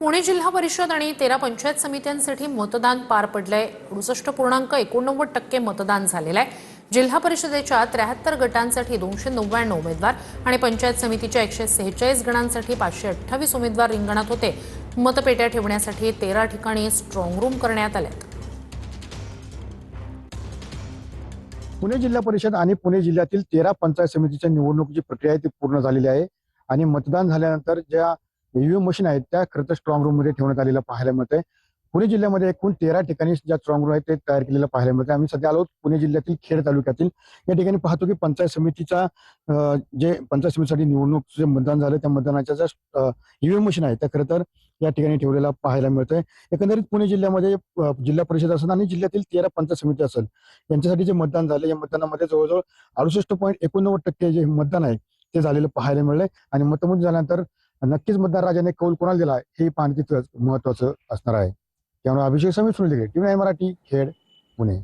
पुणे जिल्हा परिषद आणि 13 पंचायत समित्यांसाठी मतदान पार पडलंय। 68.89% मतदान झालेलं आहे। जिल्हा परिषदेच्या 73 गटांसाठी 299 उमेदवार आणि पंचायत समितीच्या 146 गणांसाठी 528 उमेदवार रिंगणात होते। मतपेट्या ठेवण्यासाठी 13 ठिकाणी स्ट्रॉंग रूम करण्यात आलेत। पुणे जिल्हा परिषद आणि पुणे जिल्ह्यातील 13 पंचायत समितीच्या निवडणुकीची प्रक्रिया ती पूर्ण झालेली आहे आणि मतदान झाल्यानंतर ज्या ईव्हीएम मशीन आहेत त्या खरं तर स्ट्रॉंग रूम मध्ये ठेवण्यात आलेलं पाहायला मिळतंय। पुणे जिल्ह्यामध्ये एकूण 13 ठिकाणी ज्या स्ट्रॉंग रूम आहेत ते तयार केलेलं पाहायला मिळतंय। आम्ही सध्या आलो पुणे जिल्ह्यातील खेड तालुक्यातील या ठिकाणी पाहतो की पंचायत समितीचा जे पंचायत समितीसाठी निवडणूक जे मतदान झालं त्या मतदानाच्या ज्या ईव्हीएम मशीन आहेत त्या खरं तर या ठिकाणी ठेवलेला पाहायला मिळतंय। एकंदरीत पुणे जिल्ह्यामध्ये जिल्हा परिषद असेल आणि जिल्ह्यातील 13 पंचायत समिती असेल यांच्यासाठी जे मतदान झालं या मतदानामध्ये जवळजवळ 68.89% जे मतदान आहे ते झालेलं पाहायला मिळलंय आणि मतमोजणी झाल्यानंतर नक्कीच मतदार राजाने कौल कोणाला दिला हे पाहणे तितकंच महत्वाचं असणार आहे। त्यामुळे अभिषेक समीर सुनील टीव्ही मराठी खेड पुणे।